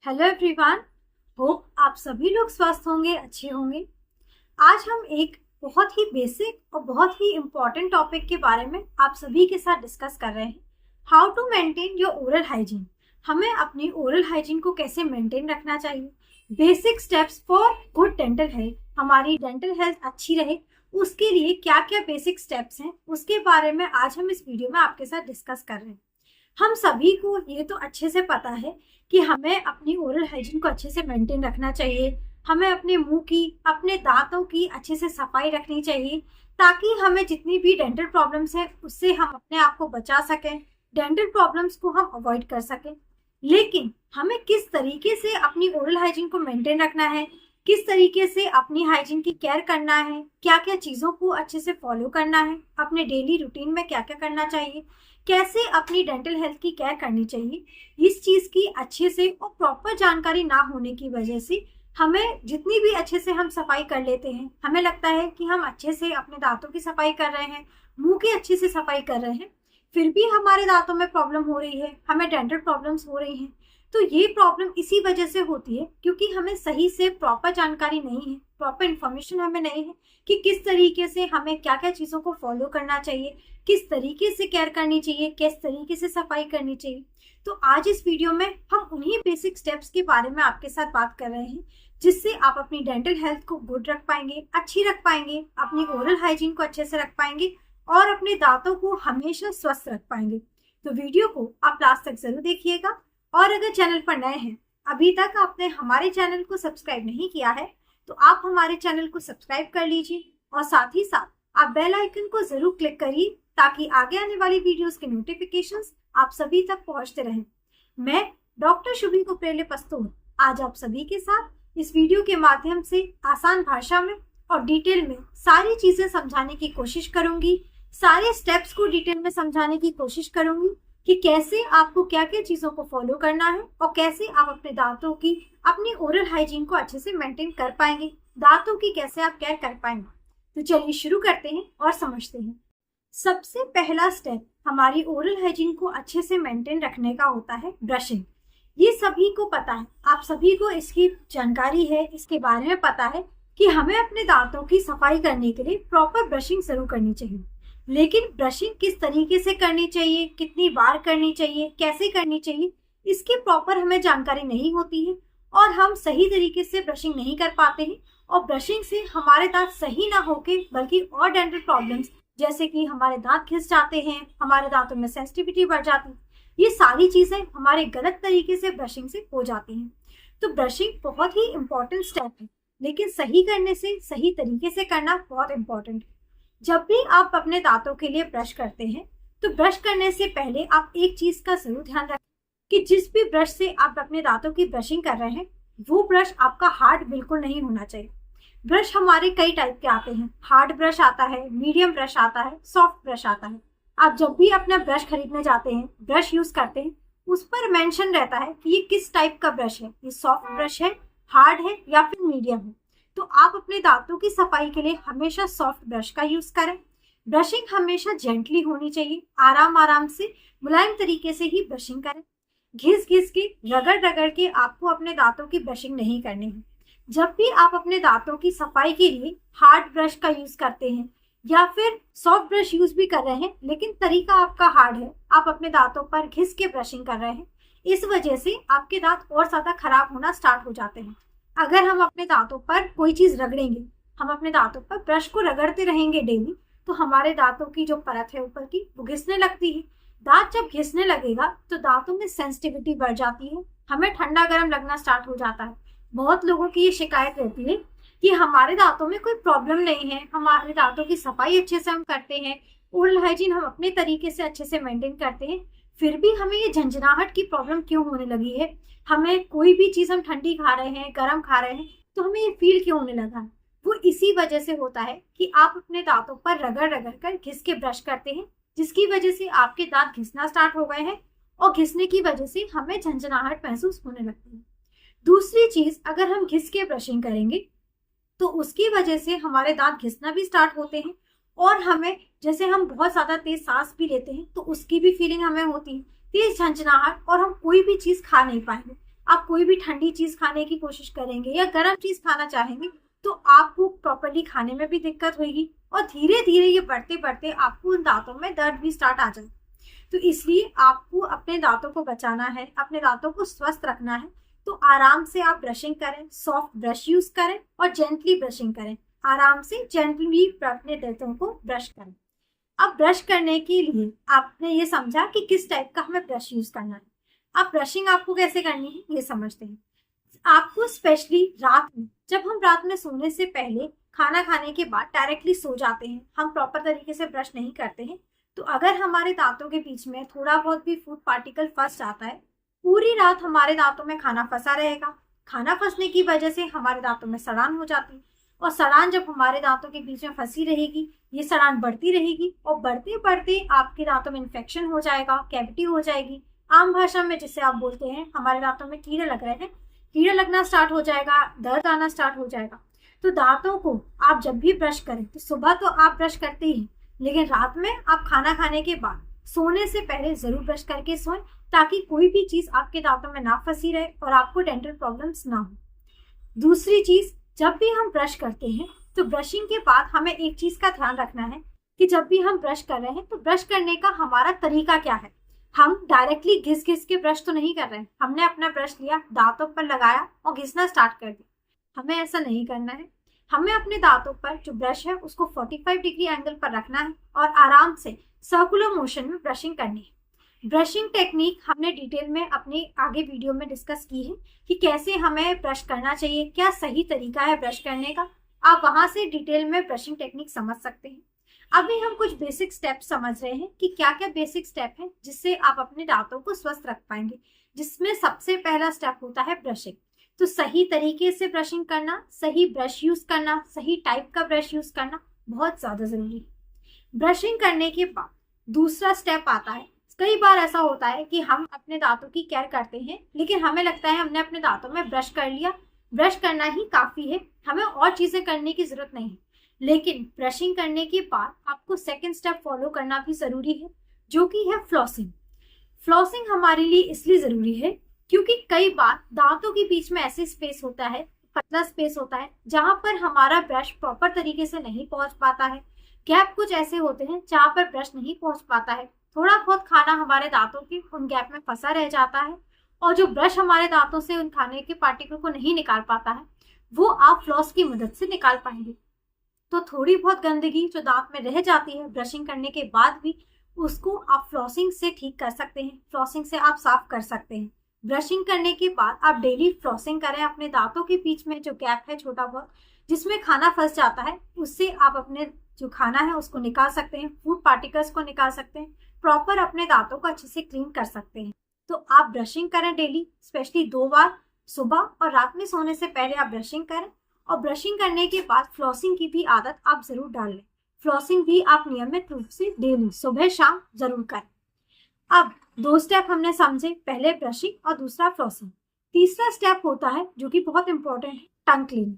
Hello everyone. Hope आप सभी लोग स्वस्थ होंगे, अच्छे होंगे। आज हम एक बहुत ही बेसिक और बहुत ही इम्पोर्टेंट टॉपिक के बारे में आप सभी के साथ डिस्कस कर रहे हैं। How to maintain your oral hygiene. हमें अपनी ओरल हाइजीन को कैसे मेंटेन रखना चाहिए। Basic steps for good dental health, हमारी डेंटल हेल्थ अच्छी रहे उसके लिए क्या क्या बेसिक स्टेप्स हैं, उसके बारे में आज हम इस वीडियो में आपके साथ डिस्कस कर रहे हैं। हम सभी को ये तो अच्छे से पता है कि हमें अपनी ओरल हाइजीन को अच्छे से मेंटेन रखना चाहिए। हमें अपने मुंह की, अपने दांतों की अच्छे से सफाई रखनी चाहिए ताकि हमें जितनी भी डेंटल प्रॉब्लम्स हैं उससे हम अपने आप को बचा सकें, डेंटल प्रॉब्लम्स को हम अवॉइड कर सकें। लेकिन हमें किस तरीके से अपनी ओरल हाइजीन को मेंटेन रखना है, किस तरीके से अपनी हाइजीन की केयर करना है, क्या क्या चीज़ों को अच्छे से फॉलो करना है, अपने डेली रूटीन में क्या क्या करना चाहिए, कैसे अपनी डेंटल हेल्थ की केयर करनी चाहिए, इस चीज़ की अच्छे से और प्रॉपर जानकारी ना होने की वजह से हमें जितनी भी अच्छे से हम सफाई कर लेते हैं, हमें लगता है कि हम अच्छे से अपने दांतों की सफाई कर रहे हैं, मुंह की अच्छे से सफाई कर रहे हैं, फिर भी हमारे दांतों में प्रॉब्लम हो रही है, हमें डेंटल प्रॉब्लम्स हो रही हैं। तो ये प्रॉब्लम इसी वजह से होती है क्योंकि हमें सही से प्रॉपर जानकारी नहीं है, प्रॉपर इन्फॉर्मेशन हमें नहीं है कि किस तरीके से हमें क्या क्या चीज़ों को फॉलो करना चाहिए, किस तरीके से केयर करनी चाहिए, किस तरीके से सफाई करनी चाहिए। तो आज इस वीडियो में हम उन्हीं बेसिक स्टेप्स के बारे में आपके साथ बात कर रहे हैं जिससे आप अपनी डेंटल हेल्थ को गुड रख पाएंगे, अच्छी रख पाएंगे, अपनी ओरल हाइजीन को अच्छे से रख पाएंगे और अपने दांतों को हमेशा स्वस्थ रख पाएंगे। तो वीडियो को आप लास्ट तक जरूर देखिएगा। और अगर चैनल पर नए हैं, अभी तक आपने हमारे चैनल को सब्सक्राइब नहीं किया है, तो आप हमारे चैनल को सब्सक्राइब कर लीजिए और साथ ही साथ आप बेल आइकन को जरूर क्लिक करिए ताकि आगे आने वाली वीडियोस के नोटिफिकेशंस आप सभी तक पहुंचते रहें। मैं डॉक्टर शुभी कुपरेले पस्तूर आज आप सभी के साथ इस वीडियो के माध्यम से आसान भाषा में और डिटेल में सारी चीजें समझाने की कोशिश करूंगी, सारे स्टेप्स को डिटेल में समझाने की कोशिश करूंगी कि कैसे आपको क्या क्या चीज़ों को फॉलो करना है और कैसे आप अपने दांतों की, अपनी ओरल हाइजीन को अच्छे से मेंटेन कर पाएंगे, दांतों की कैसे आप केयर कर पाएंगे। तो चलिए शुरू करते हैं और समझते हैं। सबसे पहला स्टेप हमारी ओरल हाइजीन को अच्छे से मेंटेन रखने का होता है ब्रशिंग। ये सभी को पता है, आप सभी को इसकी जानकारी है, इसके बारे में पता है कि हमें अपने दांतों की सफाई करने के लिए प्रॉपर ब्रशिंग जरूर करनी चाहिए। लेकिन ब्रशिंग किस तरीके से करनी चाहिए, कितनी बार करनी चाहिए, कैसे करनी चाहिए, इसकी प्रॉपर हमें जानकारी नहीं होती है और हम सही तरीके से ब्रशिंग नहीं कर पाते हैं और ब्रशिंग से हमारे दांत सही ना होके बल्कि और डेंटल प्रॉब्लम्स जैसे कि हमारे दांत घिस जाते हैं, हमारे दांतों में सेंसिटिविटी बढ़ जाती है, ये सारी चीजें हमारे गलत तरीके से ब्रशिंग से हो जाती हैं। तो ब्रशिंग बहुत ही इंपॉर्टेंट स्टेप है, लेकिन सही करने से, सही तरीके से करना बहुत इंपॉर्टेंट है। जब भी आप अपने दांतों के लिए ब्रश करते हैं तो ब्रश करने से पहले आप एक चीज का जरूर ध्यान रखें कि जिस भी ब्रश से आप अपने दांतों की ब्रशिंग कर रहे हैं वो ब्रश आपका हार्ड बिल्कुल नहीं होना चाहिए। ब्रश हमारे कई टाइप के आते हैं, हार्ड ब्रश आता है, मीडियम ब्रश आता है, सॉफ्ट ब्रश आता है। आप जब भी अपना ब्रश खरीदने जाते हैं, ब्रश यूज करते हैं, उस पर मेंशन रहता है कि ये किस टाइप का ब्रश है, ये सॉफ्ट ब्रश है, हार्ड है या फिर मीडियम है। तो आप अपने दांतों की सफाई के लिए हमेशा सॉफ्ट ब्रश का यूज करें। ब्रशिंग हमेशा जेंटली होनी चाहिए, आराम आराम से, मुलायम तरीके से ही ब्रशिंग करें। घिस घिस के, रगड़ रगड़ के आपको अपने दांतों की ब्रशिंग नहीं करनी है। जब भी आप अपने दांतों की सफाई के लिए हार्ड ब्रश का यूज करते हैं या फिर सॉफ्ट ब्रश यूज भी कर रहे हैं लेकिन तरीका आपका हार्ड है, आप अपने दांतों पर घिस के ब्रशिंग कर रहे हैं, इस वजह से आपके दांत और ज्यादा खराब होना स्टार्ट हो जाते हैं। अगर हम अपने दांतों पर कोई चीज रगड़ेंगे, हम अपने दांतों पर ब्रश को रगड़ते रहेंगे डेली, तो हमारे दांतों की जो परत है ऊपर की वो घिसने लगती है। दांत जब घिसने लगेगा तो दांतों में सेंसिटिविटी बढ़ जाती है, हमें ठंडा गर्म लगना स्टार्ट हो जाता है। बहुत लोगों की ये शिकायत रहती है कि हमारे दांतों में कोई प्रॉब्लम नहीं है, हमारे दांतों की सफाई अच्छे से हम करते हैं, ओरल हाइजीन हम अपने तरीके से अच्छे से मेंटेन करते हैं, फिर भी हमें ये झंझनाहट की प्रॉब्लम क्यों होने लगी है। हमें कोई भी चीज हम ठंडी खा रहे हैं, गर्म खा रहे हैं, तो हमें ये फील क्यों होने लगा। वो इसी वजह से होता है कि आप अपने दांतों पर रगड़ रगड़ कर घिस के ब्रश करते हैं, जिसकी वजह से आपके दांत घिसना स्टार्ट हो गए हैं और घिसने की वजह से हमें झंझनाहट महसूस होने लगती है। दूसरी चीज, अगर हम घिस के ब्रशिंग करेंगे तो उसकी वजह से हमारे दांत घिसना भी स्टार्ट होते हैं और हमें, जैसे हम बहुत ज्यादा तेज सांस भी लेते हैं तो उसकी भी फीलिंग हमें होती है, तेज झंझनाहट, और हम कोई भी चीज खा नहीं पाएंगे। आप कोई भी ठंडी चीज खाने की कोशिश करेंगे या गर्म चीज खाना चाहेंगे तो आपको प्रॉपरली खाने में भी दिक्कत होगी और धीरे धीरे ये बढ़ते बढ़ते आपको उन दांतों में दर्द भी स्टार्ट आ जाए। तो इसलिए आपको अपने दांतों को बचाना है, अपने दांतों को स्वस्थ रखना है, तो आराम से आप ब्रशिंग करें, सॉफ्ट ब्रश यूज करें और जेंटली ब्रशिंग करें। आराम से जेंटली अपने दांतों को ब्रश करें। अब ब्रश करने के लिए आपने ये समझा कि किस टाइप का हमें ब्रश यूज करना है। अब ब्रशिंग आपको कैसे करनी है ये समझते हैं। आपको स्पेशली रात में, जब हम रात में सोने से पहले खाना खाने के बाद डायरेक्टली सो जाते हैं, हम प्रॉपर तरीके से ब्रश नहीं करते हैं, तो अगर हमारे दांतों के बीच में थोड़ा बहुत भी फूड पार्टिकल फंस जाता है, पूरी रात हमारे दांतों में खाना फंसा रहेगा। खाना फंसने की वजह से हमारे दांतों में सड़ान हो जाती है और सड़ान जब हमारे दांतों के बीच में फंसी रहेगी, ये सड़ान बढ़ती रहेगी और बढ़ते बढ़ते आपके दांतों में इन्फेक्शन हो जाएगा, कैविटी हो जाएगी। आम भाषा में जिसे आप बोलते हैं हमारे दांतों में कीड़े लग रहे हैं, कीड़ा लगना स्टार्ट हो जाएगा, दर्द आना स्टार्ट हो जाएगा। तो दांतों को आप जब भी ब्रश करें तो सुबह तो आप ब्रश करते ही, लेकिन रात में आप खाना खाने के बाद सोने से पहले जरूर ब्रश करके सोएं, ताकि कोई भी चीज आपके दांतों में ना फंसी रहे और आपको डेंटल प्रॉब्लम्स ना हो। दूसरी चीज, जब भी हम ब्रश करते हैं तो ब्रशिंग के बाद हमें एक चीज का ध्यान रखना है कि जब भी हम ब्रश कर रहे हैं तो ब्रश करने का हमारा तरीका क्या है। हम डायरेक्टली घिस घिस के ब्रश तो नहीं कर रहे हैं। हमने अपना ब्रश लिया, दांतों पर लगाया और घिसना स्टार्ट कर दिया। हमें ऐसा नहीं करना है। हमें अपने दांतों पर जो ब्रश है उसको 45 डिग्री एंगल पर रखना है और आराम से सर्कुलर मोशन में ब्रशिंग करनी है। ब्रशिंग टेक्निक हमने डिटेल में अपने आगे वीडियो में डिस्कस की है कि कैसे हमें ब्रश करना चाहिए, क्या सही तरीका है ब्रश करने का। आप वहां से डिटेल में ब्रशिंग टेक्निक समझ सकते हैं। अभी हम कुछ बेसिक स्टेप समझ रहे हैं कि क्या क्या बेसिक स्टेप हैं जिससे आप अपने दांतों को स्वस्थ रख पाएंगे, जिसमें सबसे पहला स्टेप होता है ब्रशिंग। तो सही तरीके से ब्रशिंग करना, सही ब्रश यूज करना, सही टाइप का ब्रश यूज करना बहुत ज्यादा जरूरी है। ब्रशिंग करने के बाद दूसरा स्टेप आता है। कई बार ऐसा होता है कि हम अपने दांतों की केयर करते हैं, लेकिन हमें लगता है हमने अपने दांतों में ब्रश कर लिया, ब्रश करना ही काफी है, हमें और चीजें करने की जरूरत नहीं है। लेकिन ब्रशिंग करने के बाद आपको सेकंड स्टेप फॉलो करना भी जरूरी है, जो कि है फ्लॉसिंग। फ्लॉसिंग हमारे लिए इसलिए जरूरी है क्योंकि कई बार दांतों के बीच में ऐसे स्पेस होता है, पतला स्पेस होता है, जहां पर हमारा ब्रश प्रॉपर तरीके से नहीं पहुंच पाता है। गैप कुछ ऐसे होते हैं जहां पर ब्रश नहीं पहुंच पाता है। थोड़ा बहुत खाना हमारे दांतों के उन गैप में फंसा रह जाता है और जो ब्रश हमारे दांतों से उन खाने के पार्टिकल को नहीं निकाल पाता है, वो आप फ्लॉस की मदद से निकाल पाएंगे। तो थोड़ी बहुत गंदगी जो दांत में रह जाती है ब्रशिंग करने के बाद भी, उसको आप फ्लॉसिंग से ठीक कर सकते हैं, फ्लॉसिंग से आप साफ कर सकते हैं। ब्रशिंग करने के बाद आप डेली फ्लॉसिंग करें। अपने दांतों के बीच में जो गैप है छोटा बहुत जिसमें खाना फंस जाता है, उससे आप अपने जो खाना है उसको निकाल सकते हैं, फूड पार्टिकल्स को निकाल सकते हैं, प्रॉपर अपने दांतों को अच्छे से क्लीन कर सकते हैं। तो आप ब्रशिंग करें डेली, स्पेशली 2 बार, सुबह और रात में सोने से पहले आप ब्रशिंग करें। और ब्रशिंग करने के बाद फ्लॉसिंग की भी आदत आप जरूर डाल लें। फ्लॉसिंग भी आप नियमित रूप से डेली सुबह शाम जरूर करें। अब 2 स्टेप हमने समझे, पहले ब्रशिंग और दूसरा फ्लॉसिंग। तीसरा स्टेप होता है जो कि बहुत इंपॉर्टेंट है, टंग क्लीनिंग।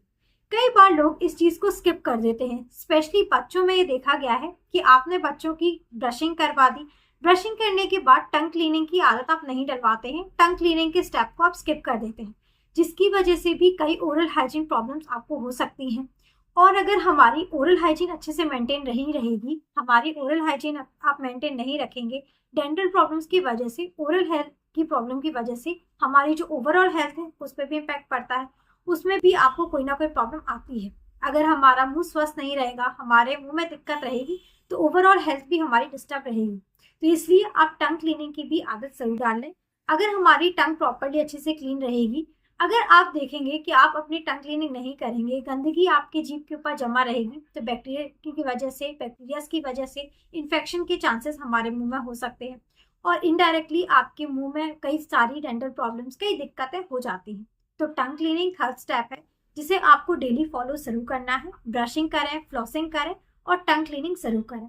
कई बार लोग इस चीज को स्किप कर देते हैं। स्पेशली बच्चों में ये देखा गया है कि आपने बच्चों की ब्रशिंग करवा दी, ब्रशिंग करने के बाद टंग क्लीनिंग की आदत आप नहीं डलवाते हैं, टंग क्लीनिंग के स्टेप को आप स्किप कर देते हैं, जिसकी वजह से भी कई ओरल हाइजीन प्रॉब्लम्स आपको हो सकती हैं। और अगर हमारी ओरल हाइजीन अच्छे से मेंटेन नहीं रहेगी, हमारी ओरल हाइजीन आप मेंटेन नहीं रखेंगे, डेंटल प्रॉब्लम्स की वजह से, ओरल हेल्थ की प्रॉब्लम की वजह से हमारी जो ओवरऑल हेल्थ है उस पर भी इम्पैक्ट पड़ता है, उसमें भी आपको कोई ना कोई प्रॉब्लम आती है। अगर हमारा मुंह स्वस्थ नहीं रहेगा, हमारे मुंह में दिक्कत रहेगी, तो ओवरऑल हेल्थ भी हमारी डिस्टर्ब रहेगी। तो इसलिए आप टंग क्लीनिंग की भी आदत जरूर डाल लें। अगर हमारी टंग प्रॉपर्ली अच्छे से क्लीन रहेगी, अगर आप देखेंगे कि आप अपनी टंग क्लीनिंग नहीं करेंगे, गंदगी आपके जीभ के ऊपर जमा रहेगी, तो बैक्टीरिया की वजह से, बैक्टीरियाज की वजह से इन्फेक्शन के चांसेस हमारे मुंह में हो सकते हैं और इनडायरेक्टली आपके मुंह में कई सारी डेंटल प्रॉब्लम्स, कई दिक्कतें हो जाती हैं। तो टंग क्लीनिंग थर्ड स्टेप है जिसे आपको डेली फॉलो जरूर करना है। ब्रशिंग करें, फ्लॉसिंग करें और टंग क्लीनिंग जरूर करें।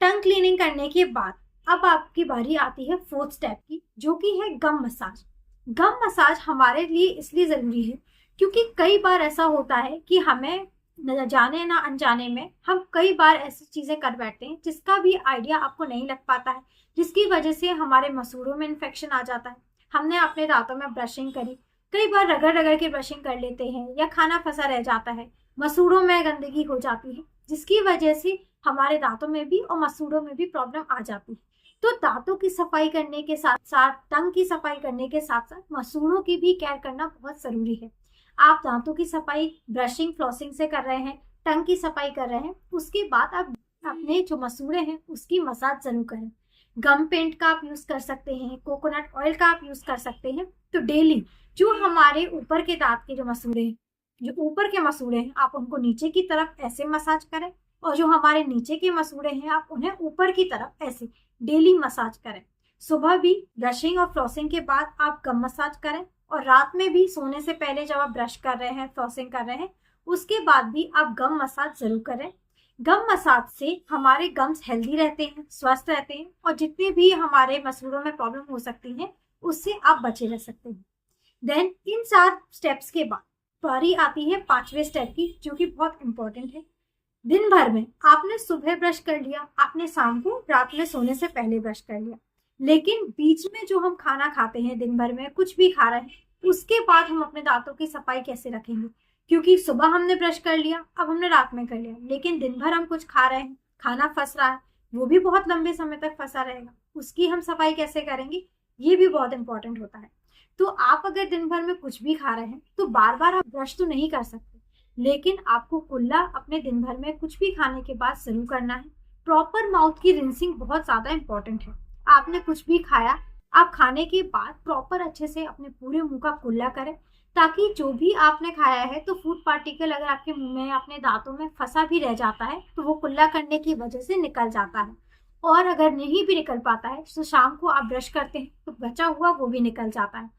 टंग क्लीनिंग करने के बाद अब आपकी बारी आती है फोर्थ स्टेप की, जो कि है गम मसाज। गम मसाज हमारे लिए इसलिए जरूरी है क्योंकि कई बार ऐसा होता है कि हमें न जाने ना अनजाने में हम कई बार ऐसी चीजें कर बैठते हैं जिसका भी आइडिया आपको नहीं लग पाता है, जिसकी वजह से हमारे मसूड़ों में इन्फेक्शन आ जाता है, हमने अपने दांतों में ब्रशिंग करी, कई बार रगड़ रगड़ के ब्रशिंग कर लेते हैं या खाना फंसा रह जाता है, मसूड़ों में गंदगी हो जाती है, जिसकी वजह से हमारे दांतों में भी और मसूड़ों में भी प्रॉब्लम आ जाती है। तो दांतों की सफाई करने के साथ साथ, टंग की सफाई करने के साथ साथ मसूड़ों की भी केयर करना बहुत जरूरी है। आप दांतों की सफाई ब्रशिंग फ्लॉसिंग से कर रहे हैं, टंग की सफाई कर रहे हैं, उसके बाद आप अपने जो मसूड़े हैं उसकी मसाज जरूर करें। गम पेंट का आप यूज कर सकते हैं, कोकोनट ऑयल का आप यूज कर सकते हैं। तो डेली जो हमारे ऊपर के दांत के जो मसूड़े हैं, जो ऊपर के मसूड़े हैं, आप उनको नीचे की तरफ ऐसे मसाज करें, और जो हमारे नीचे के मसूड़े हैं आप उन्हें ऊपर की तरफ ऐसे डेली मसाज करें। सुबह भी ब्रशिंग और फ्लॉसिंग के बाद आप गम मसाज करें, और रात में भी सोने से पहले जब आप ब्रश कर रहे हैं, फ्लॉसिंग कर रहे हैं, उसके बाद भी आप गम मसाज जरूर करें। गम मसाज से हमारे गम्स हेल्दी रहते हैं, स्वस्थ रहते हैं, और जितने भी हमारे मसूड़ों में प्रॉब्लम हो सकती है उससे आप बचे रह सकते हैं। देन इन 4 स्टेप्स के बाद बारी आती है 5वें स्टेप की, जो कि बहुत इंपॉर्टेंट है। दिन भर में आपने सुबह ब्रश कर लिया, आपने शाम को रात में सोने से पहले ब्रश कर लिया, लेकिन बीच में जो हम खाना खाते हैं, दिन भर में कुछ भी खा रहे हैं, उसके बाद हम अपने दांतों की सफाई कैसे रखेंगे? क्योंकि सुबह हमने ब्रश कर लिया, अब हमने रात में कर लिया, लेकिन दिन भर हम कुछ खा रहे हैं, खाना फंस रहा है, वो भी बहुत लंबे समय तक फंसा रहेगा, उसकी हम सफाई कैसे करेंगे? ये भी बहुत इंपॉर्टेंट होता है। तो आप अगर दिन भर में कुछ भी खा रहे हैं तो बार बार आप ब्रश तो नहीं कर सकते, लेकिन आपको कुल्ला अपने दिन भर में कुछ भी खाने के बाद जरूर करना है। प्रॉपर माउथ की रिंसिंग बहुत ज्यादा इंपॉर्टेंट है। आपने कुछ भी खाया, आप खाने के बाद प्रॉपर अच्छे से अपने पूरे मुंह का कुल्ला करें, ताकि जो भी आपने खाया है, तो फूड पार्टिकल अगर आपके मुंह में, अपने दांतों में फंसा भी रह जाता है तो वो कुल्ला करने की वजह से निकल जाता है। और अगर नहीं भी निकल पाता है तो शाम को आप ब्रश करते हैं तो बचा हुआ वो भी निकल जाता है।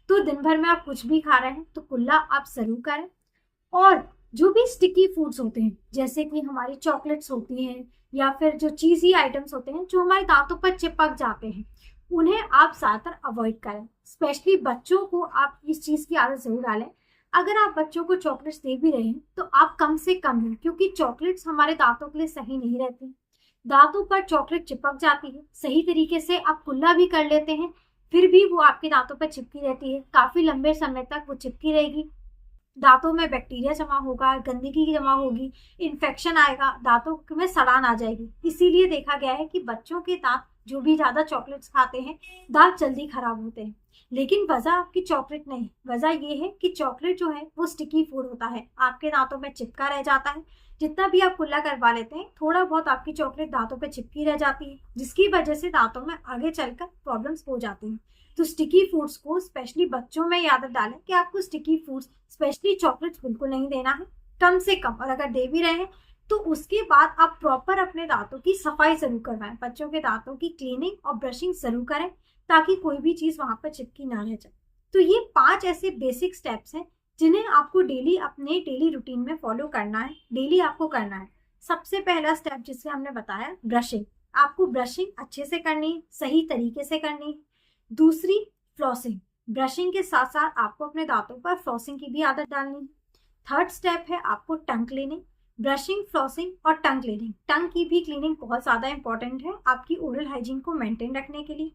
तो दिन भर में आप कुछ भी खा रहे हैं तो कुल्ला आप जरूर करें। और जो भी स्टिकी फूड्स होते हैं, जैसे कि हमारी चॉकलेट्स होती हैं या फिर जो चीज़ी आइटम्स होते हैं जो हमारे दांतों पर चिपक जाते हैं, उन्हें आप ज़्यादातर अवॉइड करें। स्पेशली बच्चों को आप इस चीज़ की आदत जरूर डालें। अगर आप बच्चों को चॉकलेट्स दे भी रहे हैं तो आप कम से कम लें, क्योंकि चॉकलेट्स हमारे दांतों के लिए सही नहीं रहती। दांतों पर चॉकलेट चिपक जाती है, सही तरीके से आप कुल्ला भी कर लेते हैं, फिर भी वो आपके दांतों पर चिपकी रहती है, काफी लंबे समय तक वो चिपकी रहेगी। दांतों में बैक्टीरिया जमा होगा, गंदगी जमा होगी, इन्फेक्शन आएगा, दांतों में सड़ान आ जाएगी। इसीलिए देखा गया है कि बच्चों के दांत जो भी ज्यादा चॉकलेट्स खाते हैं, दांत जल्दी खराब होते हैं। लेकिन वजह आपकी चॉकलेट नहीं, वजह ये है कि चॉकलेट जो है वो स्टिकी फूड होता है, आपके दांतों में चिपका रह जाता है। जितना भी आप कुल्ला करवा लेते हैं, थोड़ा बहुत आपकी चॉकलेट दांतों पे चिपकी रह जाती है, जिसकी वजह से दांतों में आगे चलकर प्रॉब्लम्स हो जाती हैं। तो स्टिकी फूड्स को स्पेशली बच्चों में आदत डालें कि आपको स्टिकी फूड्स, स्पेशली चॉकलेट्स, बिल्कुल नहीं देना है, कम से कम। और अगर दे भी रहे हैं तो उसके बाद आप प्रॉपर अपने दांतों की सफाई जरूर करवाएं। बच्चों के दांतों की क्लीनिंग और ब्रशिंग जरूर करें, ताकि कोई भी चीज वहां पर चिपकी ना रह जाए। तो ये 5 ऐसे बेसिक स्टेप्स हैं जिन्हें आपको डेली अपने डेली रूटीन में फॉलो करना है, डेली आपको करना है। सबसे पहला स्टेप जिसे हमने बताया, ब्रशिंग। आपको ब्रशिंग अच्छे से करनी है, सही तरीके से करनी है। दूसरी, फ्लॉसिंग। ब्रशिंग के साथ साथ आपको अपने दांतों पर फ्लॉसिंग की भी आदत डालनी है। थर्ड स्टेप है आपको टंग क्लीनिंग। ब्रशिंग, फ्लॉसिंग और टंग क्लीनिंग। टंग की भी क्लीनिंग बहुत ज्यादा इंपॉर्टेंट है आपकी ओरल हाइजीन को मेंटेन रखने के लिए।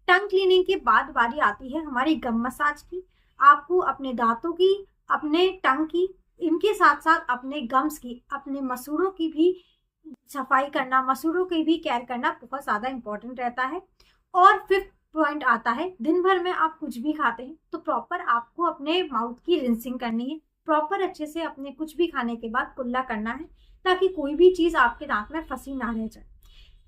टंग क्लीनिंग के बाद बारी आती है हमारी गम मसाज की। आपको अपने दांतों की, अपने टंग की, इनके साथ साथ अपने गम्स की, अपने मसूड़ों की भी सफाई करना, मसूड़ों की भी केयर करना बहुत ज्यादा इंपॉर्टेंट रहता है। और फिफ्थ पॉइंट आता है, दिन भर में आप कुछ भी खाते हैं तो प्रॉपर आपको अपने माउथ की रिंसिंग करनी है। प्रॉपर अच्छे से अपने कुछ भी खाने के बाद कुल्ला करना है, ताकि कोई भी चीज आपके दांत में फंसी ना रह जाए।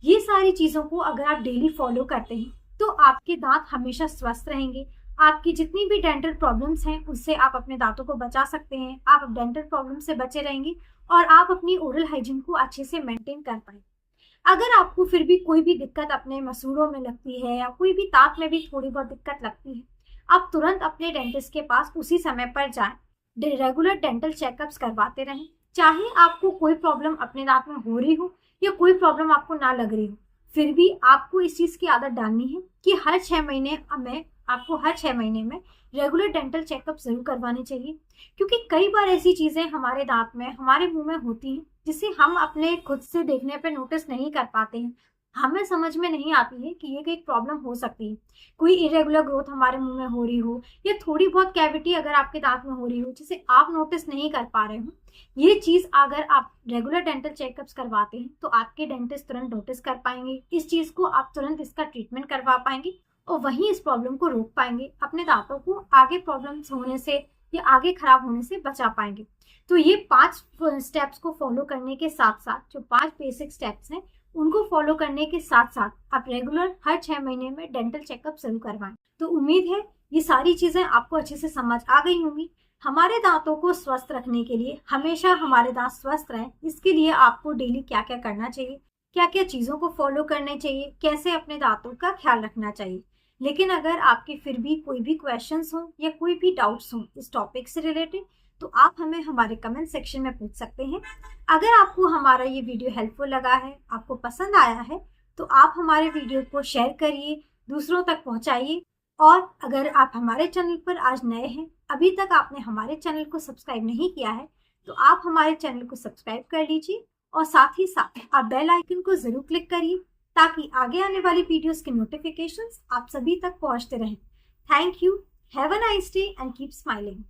ये सारी चीजों को अगर आप डेली फॉलो करते हैं तो आपके दांत हमेशा स्वस्थ रहेंगे। आपकी जितनी भी डेंटल प्रॉब्लम्स हैं उससे आप अपने दांतों को बचा सकते हैं। आप डेंटल प्रॉब्लम से बचे रहेंगे और आप अपनी ओरल हाइजीन को अच्छे से मेंटेन कर पाएंगे। अगर आपको फिर भी कोई भी दिक्कत अपने मसूड़ों में लगती है या कोई भी दांत में भी थोड़ी बहुत दिक्कत लगती है, आप तुरंत अपने डेंटिस्ट के पास उसी समय पर जाएं। रेगुलर डेंटल चेकअप्स करवाते रहें। चाहे आपको कोई प्रॉब्लम अपने दांत में हो रही हो या कोई प्रॉब्लम आपको ना लग रही हो, फिर भी आपको इस चीज की आदत डालनी है कि हर 6 महीने में आपको हर 6 महीने में रेगुलर डेंटल चेकअप जरूर करवाने चाहिए। क्योंकि कई बार ऐसी चीजें हमारे दांत में, हमारे मुंह में होती हैं जिसे हम अपने खुद से देखने पे नोटिस नहीं कर पाते हैं। हमें समझ में नहीं आती है कि ये एक प्रॉब्लम हो सकती है। कोई इरेगुलर ग्रोथ हमारे मुंह में हो रही हो या थोड़ी बहुत कैविटी अगर आपके दांत में हो रही हो जिसे आप नोटिस नहीं कर पा रहे हो, ये चीज अगर आप रेगुलर डेंटल चेकअप्स करवाते हैं तो आपके डेंटिस्ट तुरंत नोटिस कर पाएंगे, इस चीज को आप तुरंत इसका ट्रीटमेंट करवा पाएंगे और वहीं इस प्रॉब्लम को रोक पाएंगे, अपने दांतों को आगे प्रॉब्लम्स होने से या आगे खराब होने से बचा पाएंगे। तो ये 5 स्टेप्स को फॉलो करने के साथ साथ, जो 5 बेसिक स्टेप्स हैं उनको फॉलो करने के साथ साथ आप रेगुलर हर 6 महीने में डेंटल चेकअप जरूर करवाएं। तो उम्मीद है ये सारी चीजें आपको अच्छे से समझ आ गई होंगी। हमारे दांतों को स्वस्थ रखने के लिए, हमेशा हमारे दांत स्वस्थ रहें, इसके लिए आपको डेली क्या क्या करना चाहिए, क्या क्या चीजों को फॉलो करने चाहिए, कैसे अपने दांतों का ख्याल रखना चाहिए। लेकिन अगर आपके फिर भी कोई भी क्वेश्चंस हो या कोई भी डाउट्स हो इस टॉपिक से रिलेटेड, तो आप हमें हमारे कमेंट सेक्शन में पूछ सकते हैं। अगर आपको हमारा ये वीडियो हेल्पफुल लगा है, आपको पसंद आया है, तो आप हमारे वीडियो को शेयर करिए, दूसरों तक पहुंचाइए। और अगर आप हमारे चैनल पर आज नए हैं, अभी तक आपने हमारे चैनल को सब्सक्राइब नहीं किया है, तो आप हमारे चैनल को सब्सक्राइब कर लीजिए और साथ ही साथ आप बेल आइकन को जरूर क्लिक करिए ताकि आगे आने वाली वीडियोस के नोटिफिकेशंस आप सभी तक पहुंचते रहें। Thank you, have a nice day and keep smiling.